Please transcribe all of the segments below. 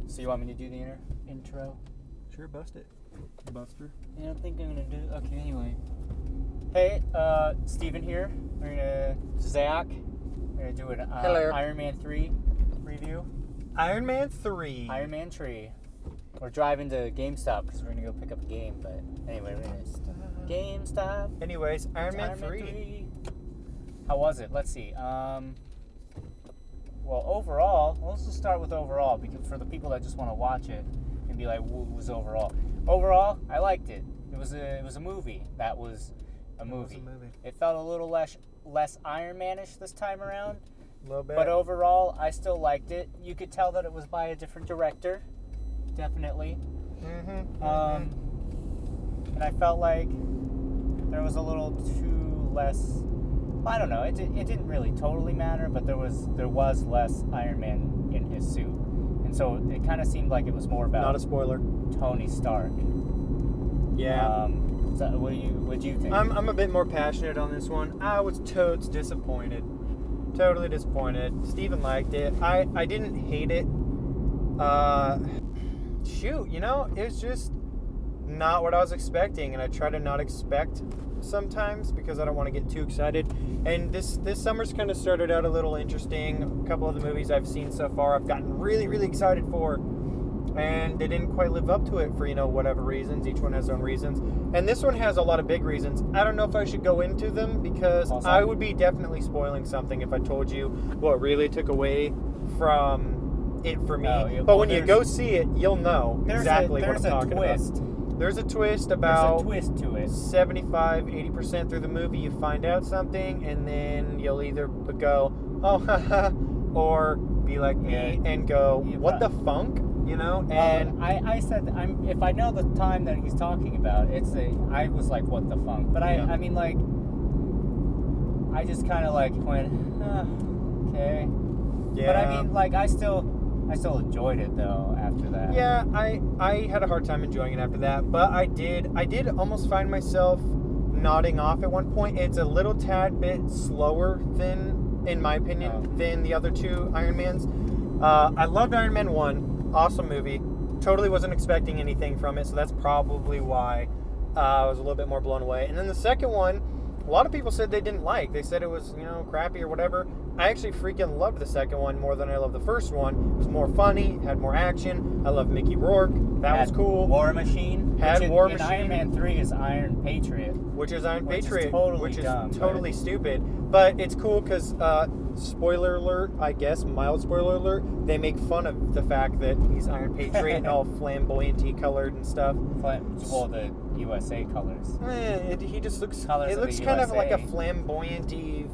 So you want me to do the intro? Sure, bust it, Buster. Yeah, I think I'm gonna do. Okay, anyway. Hey, Steven here. Zach. We're gonna do an Iron Man 3 review. Iron Man 3. Iron Man 3. We're driving to GameStop because we're gonna go pick up a game. But anyway, we're gonna GameStop. Anyways, Iron Man 3. How was it? Let's see. Well, overall, let's just start with overall, because for the people that just want to watch it and be like, what was overall? Overall, I liked it. It was a movie. That was a movie. It felt a little less Iron Man-ish this time around. A little bit. But overall, I still liked it. You could tell that it was by a different director. Definitely. And I felt like there was a little too less... I don't know. It didn't really totally matter, but there was less Iron Man in his suit, and so it kind of seemed like it was more about not a spoiler. Tony Stark. Yeah. So what do you think? I'm a bit more passionate on this one. I was totes disappointed. Totally disappointed. Steven liked it. I didn't hate it. Shoot, it's just not what I was expecting, and I try to not expect sometimes because I don't want to get too excited. And this summer's kind of started out a little interesting. A couple of the movies I've seen so far I've gotten really, really excited for, and they didn't quite live up to it for whatever reasons. Each one has their own reasons, and this one has a lot of big reasons. I don't know if I should go into them because I would be definitely spoiling something if I told you what really took away from it for me. But when you go see it, you'll know exactly what I'm talking about. There's a twist about There's a twist to it. 75-80% through the movie. You find out something, and then you'll either go, oh, haha, or be like me and go, what the funk? And I said, if I know the time that he's talking about, I was like, what the funk? But I mean, like, I just kind of like went, okay. Yeah. But I mean, like, I still enjoyed it though after that. Yeah, I had a hard time enjoying it after that, but I did almost find myself nodding off at one point. It's a little tad bit slower than, in my opinion, than the other two Iron Mans. I loved Iron Man 1. Awesome movie. Totally wasn't expecting anything from it, so that's probably why I was a little bit more blown away. And then the second one, a lot of people said they didn't like. They said it was, crappy or whatever. I actually freaking loved the second one more than I loved the first one. It was more funny, had more action. I loved Mickey Rourke. That was cool. War Machine. War Machine. Iron Man 3 is Iron Patriot. Which is Iron Patriot. Which is totally stupid. But it's cool because, spoiler alert, I guess, mild spoiler alert, they make fun of the fact that he's Iron Patriot and all flamboyanty colored and stuff. Well, the USA colors. He just looks... Colors it looks kind of like a flamboyanty...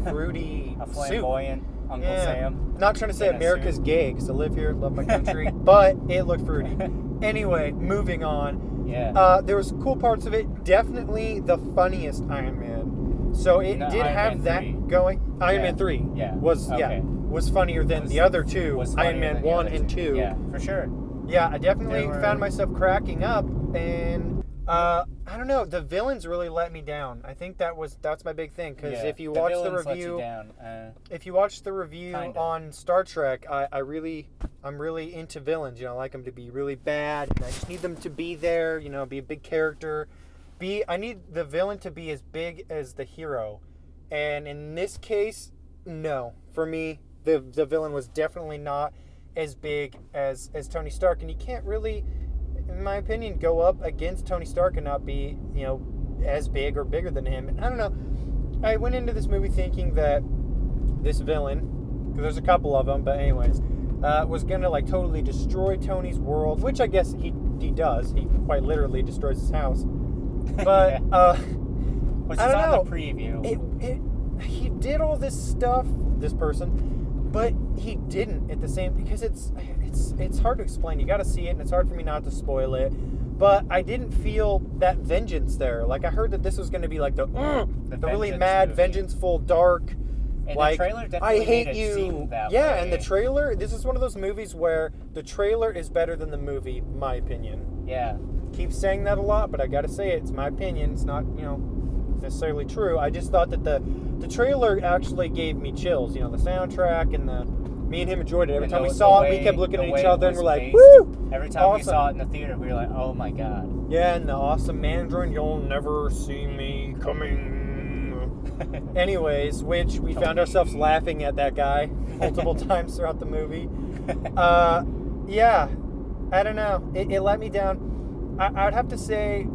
fruity a flamboyant suit. Uncle Sam. Not trying to say America's gay because I live here, love my country, but it looked fruity. Anyway, moving on. Yeah. There was cool parts of it. Definitely the funniest Iron Man. So it did have that going. Iron Man 3 was funnier than the other two. Iron Man 1 and 2. Yeah, for sure. Yeah, I definitely found myself cracking up, and I don't know, the villains really let me down. I think that's my big thing, because if you watch the review, if you watch the review on Star Trek, I'm really into villains. I like them to be really bad, and I just need them to be there. Be a big character. I need the villain to be as big as the hero, and in this case, no. For me, the villain was definitely not as big as Tony Stark, and you can't really, in my opinion, go up against Tony Stark and not be, as big or bigger than him. And I don't know. I went into this movie thinking that this villain, because there's a couple of them, but anyways, was going to like totally destroy Tony's world, which I guess he does. He quite literally destroys his house. But, which is I don't know. The preview. He did all this stuff, this person, but he didn't at the same, because it's hard to explain. You got to see it, and it's hard for me not to spoil it. But I didn't feel that vengeance there. Like, I heard that this was going to be like the really mad, vengeful, dark. And like, the trailer definitely I hate made it you. Seem that yeah, way. And the trailer. This is one of those movies where the trailer is better than the movie, my opinion. Yeah. Keep saying that a lot, but I got to say it. It's my opinion. It's not, necessarily true. I just thought that the trailer actually gave me chills. The soundtrack and the Me and him enjoyed it. Every time we saw it, we kept looking at each other and we're like, paced, woo! Every time we saw it in the theater, we were like, oh my god. Yeah, and the awesome Mandarin, you'll never see me coming. Anyways, which we found ourselves laughing at that guy multiple times throughout the movie. Yeah, I don't know. It let me down. I would have to say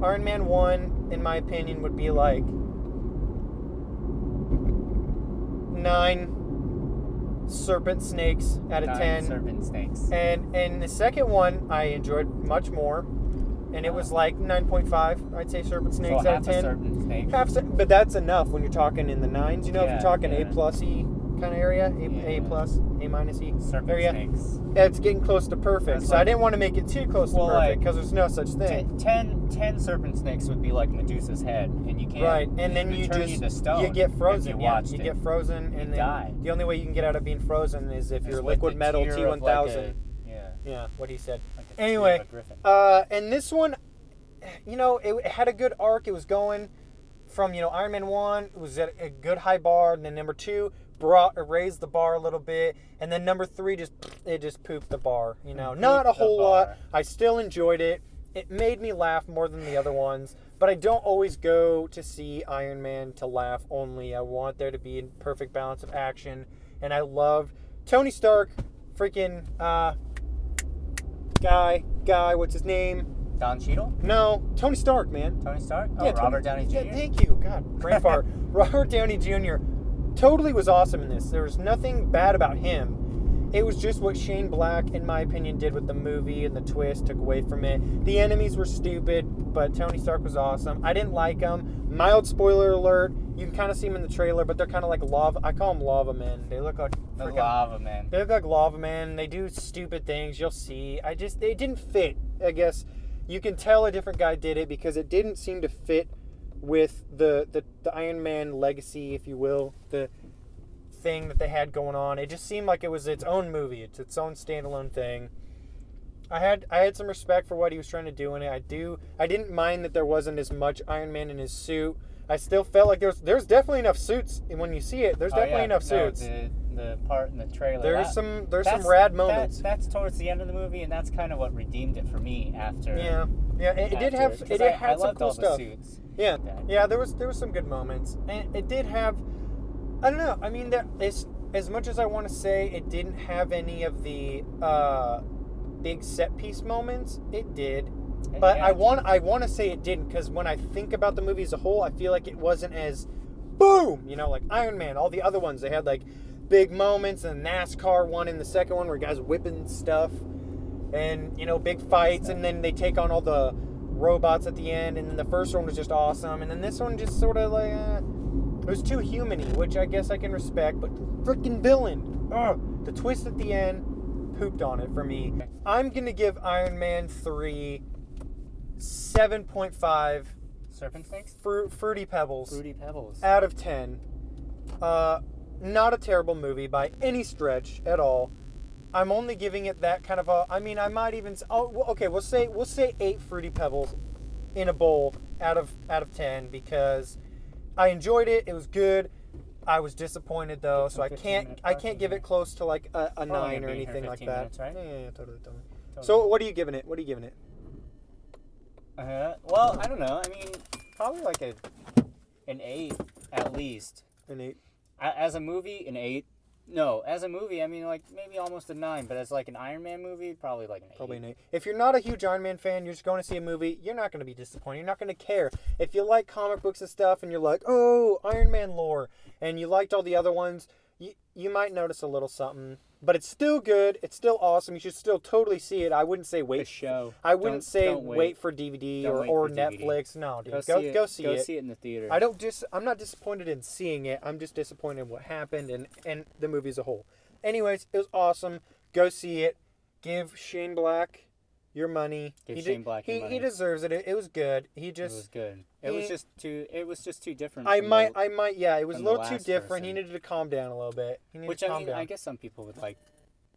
Iron Man 1, in my opinion, would be like 9 serpent snakes out of 10. Serpent snakes. And the second one I enjoyed much more. And it was like 9.5, I'd say, serpent snakes out of 10. Serpent snake. But that's enough when you're talking in the 9s. You know, if you're talking A+E kind of area, A plus, A-E serpent area, snakes. it's getting close to perfect. So I didn't want to make it too close to perfect because there's no such thing. 10 serpent snakes would be like Medusa's head, and you can't. Right, and then you get frozen. You get frozen, and then the only way you can get out of being frozen is if you're liquid metal T1000. Yeah, what he said. Anyway, and this one, you know, it had a good arc. It was going from, you know, Iron Man 1, it was at a good high bar, and then number 2 raised the bar a little bit, and then number 3 just pooped the bar, you know. Not a whole lot. I still enjoyed it. It made me laugh more than the other ones, but I don't always go to see Iron Man to laugh only. I want there to be a perfect balance of action, and I love Tony Stark, freaking, guy, what's his name? Don Cheadle? No, Tony Stark, man. Tony Stark? Yeah, Robert Downey Jr.? Yeah, thank you. God, brain fart. Robert Downey Jr. totally was awesome in this. There was nothing bad about him. It was just what Shane Black, in my opinion, did with the movie, and the twist took away from it. The enemies were stupid, but Tony Stark was awesome. I didn't like them. Mild spoiler alert. You can kind of see them in the trailer, but they're kind of like lava. I call them lava men. They look like lava men. They look like lava men. They do stupid things. You'll see. It didn't fit. I guess you can tell a different guy did it because it didn't seem to fit with the Iron Man legacy, if you will, the thing that they had going on. It just seemed like it was its own movie. It's its own standalone thing. I had some respect for what he was trying to do in it. I didn't mind that there wasn't as much Iron Man in his suit. I still felt like there's definitely enough suits when you see it. There's definitely enough suits. The part in the trailer. There's some rad moments. That's towards the end of the movie, and that's kind of what redeemed it for me after. Yeah. It did have some cool stuff. Suits. Yeah. Yeah, there was some good moments. And it did have, I don't know. I mean, as much as I want to say it didn't have any of the big set piece moments, it did. But I want to say it didn't, because when I think about the movie as a whole, I feel like it wasn't as boom, you know, like Iron Man. All the other ones, they had like big moments, and NASCAR one in the second one where guys whipping stuff, and, you know, big fights, and then they take on all the robots at the end, and then the first one was just awesome, and then this one just sort of like it was too human-y, which I guess I can respect, but freaking villain, the twist at the end pooped on it for me. I'm gonna give Iron Man 3 7.5 serpent snakes? Fruity Pebbles. Fruity Pebbles. Out of 10. Not a terrible movie by any stretch at all. I'm only giving it that kind of I might even okay, we'll say 8 Fruity Pebbles in a bowl out of 10, because I enjoyed it. It was good. I was disappointed though, so I can't give it close to like a 9 or anything like that. Minutes, right? Yeah, totally. So what are you giving it? Well, I don't know. I mean, probably like an 8 at least. An 8. As a movie, an 8. No, as a movie, I mean, like maybe almost a 9. But as like an Iron Man movie, probably like an 8. Probably an 8. If you're not a huge Iron Man fan, you're just going to see a movie, you're not going to be disappointed. You're not going to care. If you like comic books and stuff, and you're like, oh, Iron Man lore, and you liked all the other ones, you might notice a little something. But it's still good. It's still awesome. You should still totally see it. I wouldn't say wait. The show. I wouldn't say wait for DVD or Netflix. No, dude. Go see it. Go see it in the theater. I'm not disappointed in seeing it. I'm just disappointed in what happened and the movie as a whole. Anyways, it was awesome. Go see it. Give Shane Black your money. Shane Black your money. He deserves it. It was good. It was good. It was just too different. It was a little too different. He needed to calm down a little bit. I guess some people would like.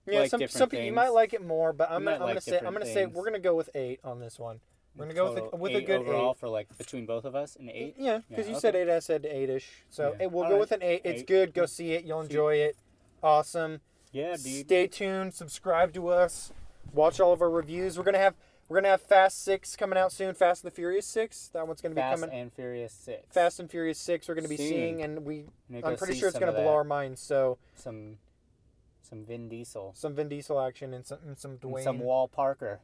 Yeah, some people, you might like it more, but I'm gonna say we're gonna go with 8 on this one. We're gonna go with a good overall 8 for like between both of us, an 8. Yeah, because you said 8, I said 8ish. So we'll go with an 8. It's good. Go see it. You'll enjoy it. Awesome. Yeah, dude. Stay tuned. Subscribe to us. Watch all of our reviews. We're gonna have Fast 6 coming out soon. Fast and the Furious 6. That one's gonna be coming. Fast and Furious 6. Fast and Furious 6. We're gonna be seeing, and I'm pretty sure it's gonna blow our minds. So some Vin Diesel. Some Vin Diesel action and some Dwayne. And some Wall Parker.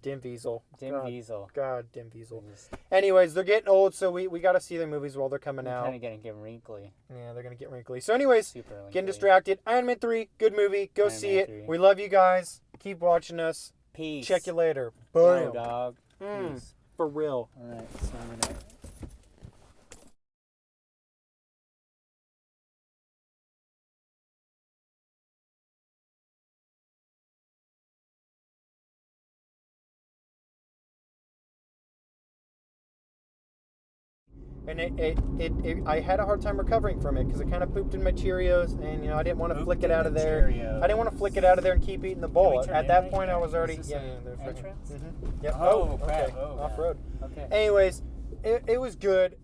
Dim Diesel. Diesel. God, Dim Diesel. Anyways, they're getting old, so we got to see their movies while they're coming out. Kind of getting wrinkly. Yeah, they're going to get wrinkly. So anyways, Super wrinkly. Getting distracted. Iron Man 3, good movie. Go see it. 3. We love you guys. Keep watching us. Peace. Check you later. Bye, dog. Peace. For real. All right, signing out. And I had a hard time recovering from it because it kind of pooped in my Cheerios, and I didn't want to flick it out of there. Cheerios. I didn't want to flick it out of there and keep eating the bowl. At that point, I was already there's entrance. Mm-hmm. Yep. Oh, crap. Okay. Oh, off road. Okay. Anyways, it was good.